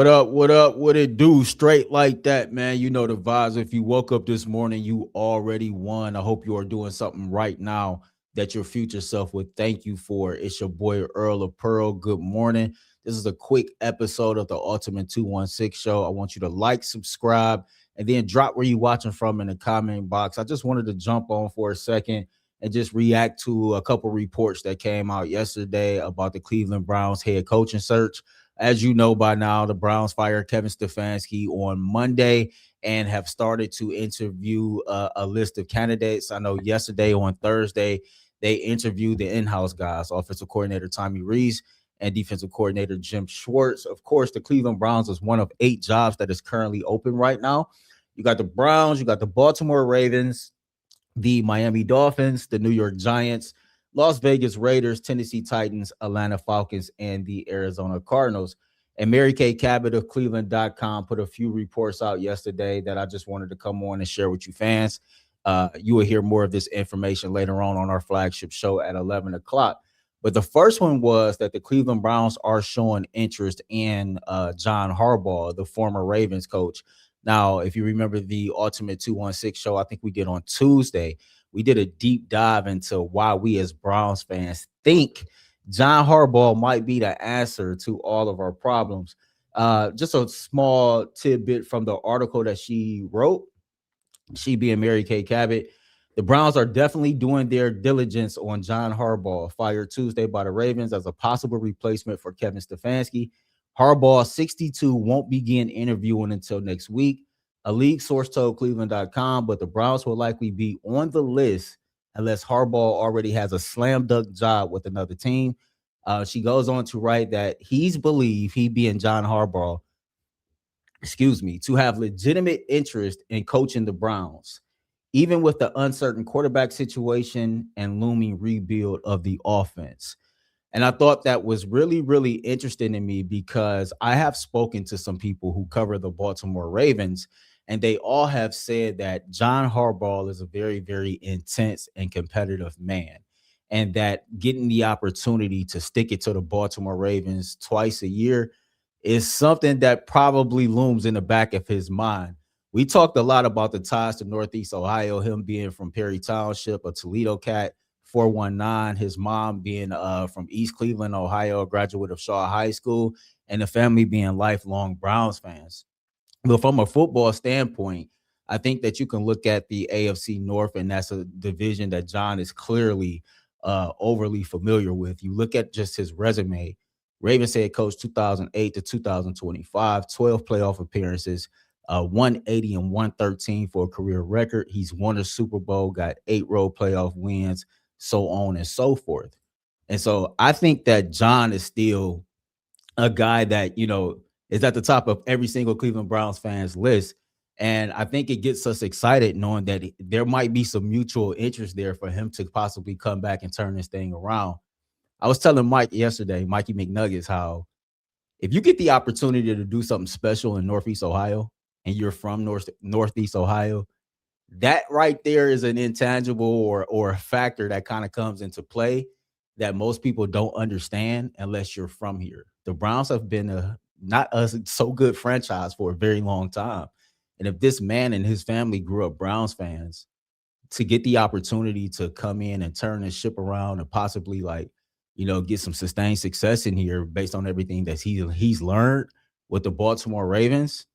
What up? What up? What it do? Straight like that, man. You know the vibes. If you woke up this morning, you already won. I hope you are doing something right now that your future self would thank you for. It's your boy Earl of Pearl. Good morning. This is a quick episode of the Ultimate 216 Show. I want you to like, subscribe, and then drop where you watching from in the comment box. I just wanted to jump on for a second and just react to a couple reports that came out yesterday about the Cleveland Browns head coaching search. As you know by now, the Browns fired Kevin Stefanski on Monday and have started to interview a list of candidates. I know yesterday on Thursday, they interviewed the in-house guys, offensive coordinator Tommy Rees and defensive coordinator Jim Schwartz. Of course, the Cleveland Browns is one of 8 jobs that is currently open right now. You got the Browns, you got the Baltimore Ravens, the Miami Dolphins, the New York Giants, Las Vegas Raiders, Tennessee Titans, Atlanta Falcons, and the Arizona Cardinals. And Mary Kay Cabot of Cleveland.com put a few reports out yesterday that I just wanted to come on and share with you fans. You will hear more of this information later on our flagship show at 11 o'clock. But the first one was that the Cleveland Browns are showing interest in John Harbaugh, the former Ravens coach. Now, if you remember the Ultimate 216 show, I think we did on Tuesday, we did a deep dive into why we as Browns fans think John Harbaugh might be the answer to all of our problems. Just a small tidbit from the article that she wrote, she being Mary Kay Cabot. The Browns are definitely doing their diligence on John Harbaugh, fired Tuesday by the Ravens as a possible replacement for Kevin Stefanski. Harbaugh, 62, won't begin interviewing until next week. A league source told Cleveland.com, but the Browns will likely be on the list unless Harbaugh already has a slam dunk job with another team. She goes on to write that he's believed, he being John Harbaugh, to have legitimate interest in coaching the Browns, even with the uncertain quarterback situation and looming rebuild of the offense. And I thought that was really, really interesting to me because I have spoken to some people who cover the Baltimore Ravens, and they all have said that John Harbaugh is a very, very intense and competitive man, and that getting the opportunity to stick it to the Baltimore Ravens twice a year is something that probably looms in the back of his mind. We talked a lot about the ties to Northeast Ohio, him being from Perry Township, a Toledo cat, 419, his mom being from East Cleveland, Ohio, a graduate of Shaw High School, and the family being lifelong Browns fans. But from a football standpoint, I think that you can look at the AFC North, and that's a division that John is clearly overly familiar with. You look at just his resume. Ravens head coach 2008 to 2025, 12 playoff appearances, 180 and 113 for a career record. He's won a Super Bowl, got 8 road playoff wins, so on and so forth. And so I think that John is still a guy that, is at the top of every single Cleveland Browns fans list. And I think it gets us excited knowing that there might be some mutual interest there for him to possibly come back and turn this thing around. I was telling Mike yesterday, Mikey McNuggets, how if you get the opportunity to do something special in Northeast Ohio and you're from Northeast Ohio, that right there is an intangible or a factor that kind of comes into play that most people don't understand unless you're from here. The Browns have been not a so good franchise for a very long time. And if this man and his family grew up Browns fans, to get the opportunity to come in and turn this ship around and possibly get some sustained success in here based on everything that he's learned with the Baltimore Ravens,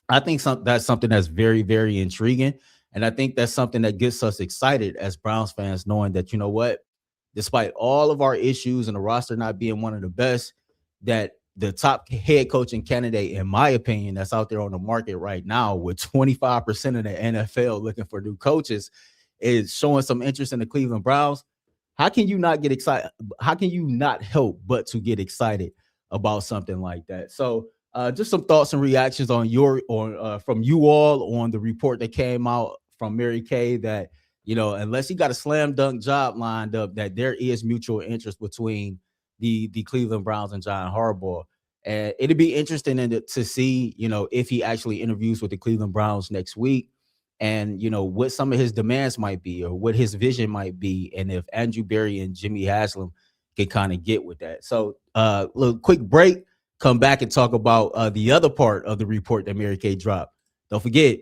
I think that's something that's very, very intriguing. And I think that's something that gets us excited as Browns fans, knowing that, you know what, despite all of our issues and the roster not being one of the best, that the top head coaching candidate, in my opinion, that's out there on the market right now with 25% of the NFL looking for new coaches is showing some interest in the Cleveland Browns. How can you not get excited? How can you not help but to get excited about something like that? So just some thoughts and reactions from you all on the report that came out from Mary Kay that, unless he got a slam dunk job lined up, that there is mutual interest between the Cleveland Browns and John Harbaugh. And it'd be interesting to see, if he actually interviews with the Cleveland Browns next week and, what some of his demands might be or what his vision might be. And if Andrew Berry and Jimmy Haslam can kind of get with that. So little quick break. come back and talk about the other part of the report that Mary Kay dropped. Don't forget,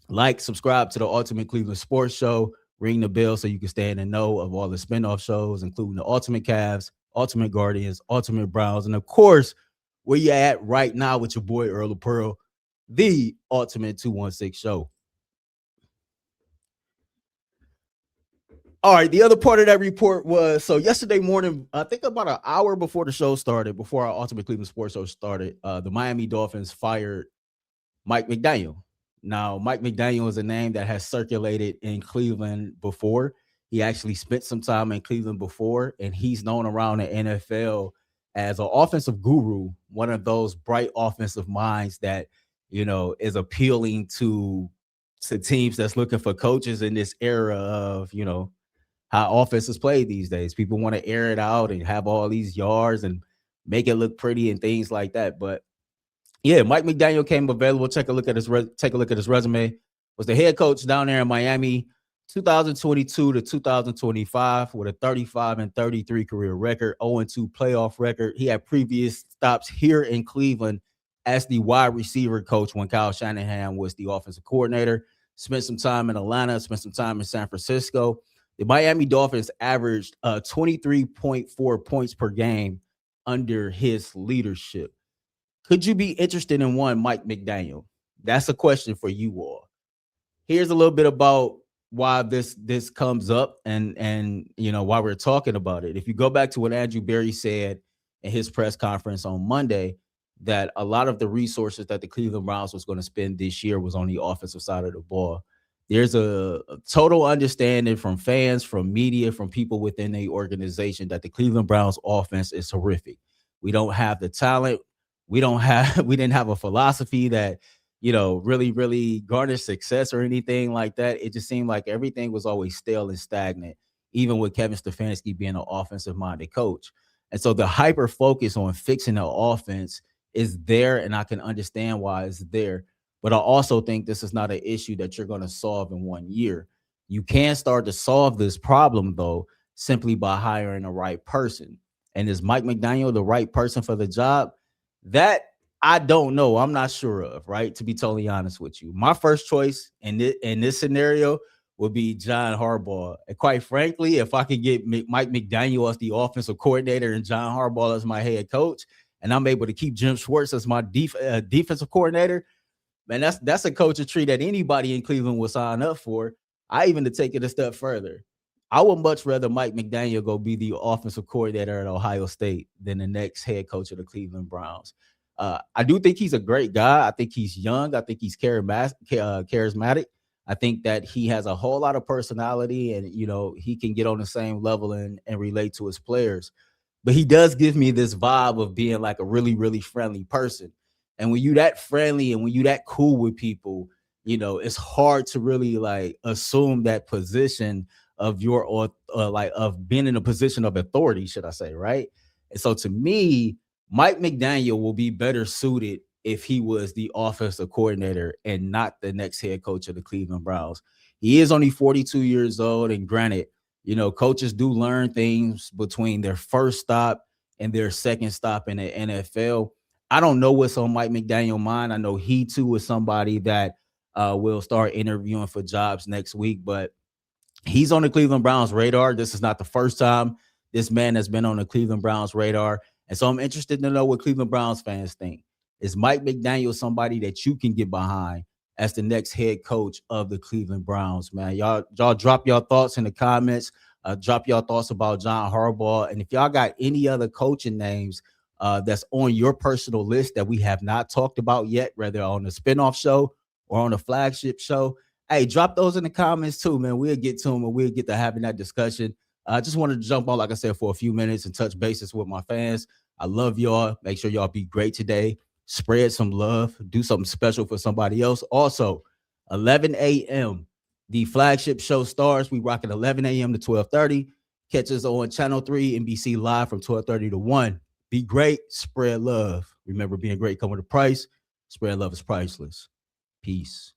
like, subscribe to the Ultimate Cleveland Sports Show, ring the bell so you can stay in the know of all the spinoff shows, including the Ultimate Cavs, Ultimate Guardians, Ultimate Browns, and of course, where you at right now with your boy Earl of Pearl, the Ultimate 216 Show. All right, the other part of that report was, so yesterday morning, I think about an hour before the show started, before our Ultimate Cleveland Sports Show started, the Miami Dolphins fired Mike McDaniel. Now, Mike McDaniel is a name that has circulated in Cleveland before. He actually spent some time in Cleveland before, and he's known around the NFL as an offensive guru, one of those bright offensive minds that, is appealing to teams that's looking for coaches in this era of, how offenses play these days. People want to air it out and have all these yards and make it look pretty and things like that. But yeah, Mike McDaniel came available. Take a look at his resume. Was the head coach down there in Miami, 2022 to 2025, with a 35-33 career record, 0-2 playoff record. He had previous stops here in Cleveland as the wide receiver coach when Kyle Shanahan was the offensive coordinator. Spent some time in Atlanta, spent some time in San Francisco. The Miami Dolphins averaged 23.4 points per game under his leadership. Could you be interested in one Mike McDaniel? That's a question for you all. Here's a little bit about why this comes up and why we're talking about it. If you go back to what Andrew Berry said in his press conference on Monday, that a lot of the resources that the Cleveland Browns was going to spend this year was on the offensive side of the ball. There's a total understanding from fans, from media, from people within the organization that the Cleveland Browns offense is horrific. We don't have the talent. We didn't have a philosophy that, really, really garnished success or anything like that. It just seemed like everything was always stale and stagnant, even with Kevin Stefanski being an offensive-minded coach. And so the hyper focus on fixing the offense is there, and I can understand why it's there. But I also think this is not an issue that you're going to solve in 1 year. You can start to solve this problem, though, simply by hiring the right person. And is Mike McDaniel the right person for the job? That I don't know. I'm not sure of, right? To be totally honest with you. My first choice in this scenario would be John Harbaugh. And quite frankly, if I could get Mike McDaniel as the offensive coordinator and John Harbaugh as my head coach, and I'm able to keep Jim Schwartz as my defensive coordinator, man, that's a coaching tree that anybody in Cleveland will sign up for. I even to take it a step further. I would much rather Mike McDaniel go be the offensive coordinator at Ohio State than the next head coach of the Cleveland Browns. I do think he's a great guy. I think he's young. I think he's charismatic. I think that he has a whole lot of personality, and he can get on the same level and relate to his players. But he does give me this vibe of being like a really, really friendly person. And when you that friendly and when you that cool with people, it's hard to really like assume that position of your of being in a position of authority, should I say, right? And so to me, Mike McDaniel will be better suited if he was the offensive coordinator and not the next head coach of the Cleveland Browns. He is only 42 years old, and granted, coaches do learn things between their first stop and their second stop in the NFL. I don't know what's on Mike McDaniel's mind. I know he too is somebody that will start interviewing for jobs next week, but he's on the Cleveland Browns radar. This is not the first time this man has been on the Cleveland Browns radar. And so I'm interested to know what Cleveland Browns fans think. Is Mike McDaniel somebody that you can get behind as the next head coach of the Cleveland Browns, man? Y'all drop your thoughts in the comments. Drop your thoughts about John Harbaugh. And if y'all got any other coaching names that's on your personal list that we have not talked about yet, whether on the spinoff show or on the flagship show, hey, drop those in the comments too, man. We'll get to them and we'll get to having that discussion. I just wanted to jump on, like I said, for a few minutes and touch bases with my fans. I love y'all. Make sure y'all be great today. Spread some love. Do something special for somebody else. Also, 11 a.m., the flagship show starts. We rock at 11 a.m. to 12:30. Catch us on Channel 3, NBC Live from 12:30 to 1. Be great. Spread love. Remember, being great comes with a price. Spread love is priceless. Peace.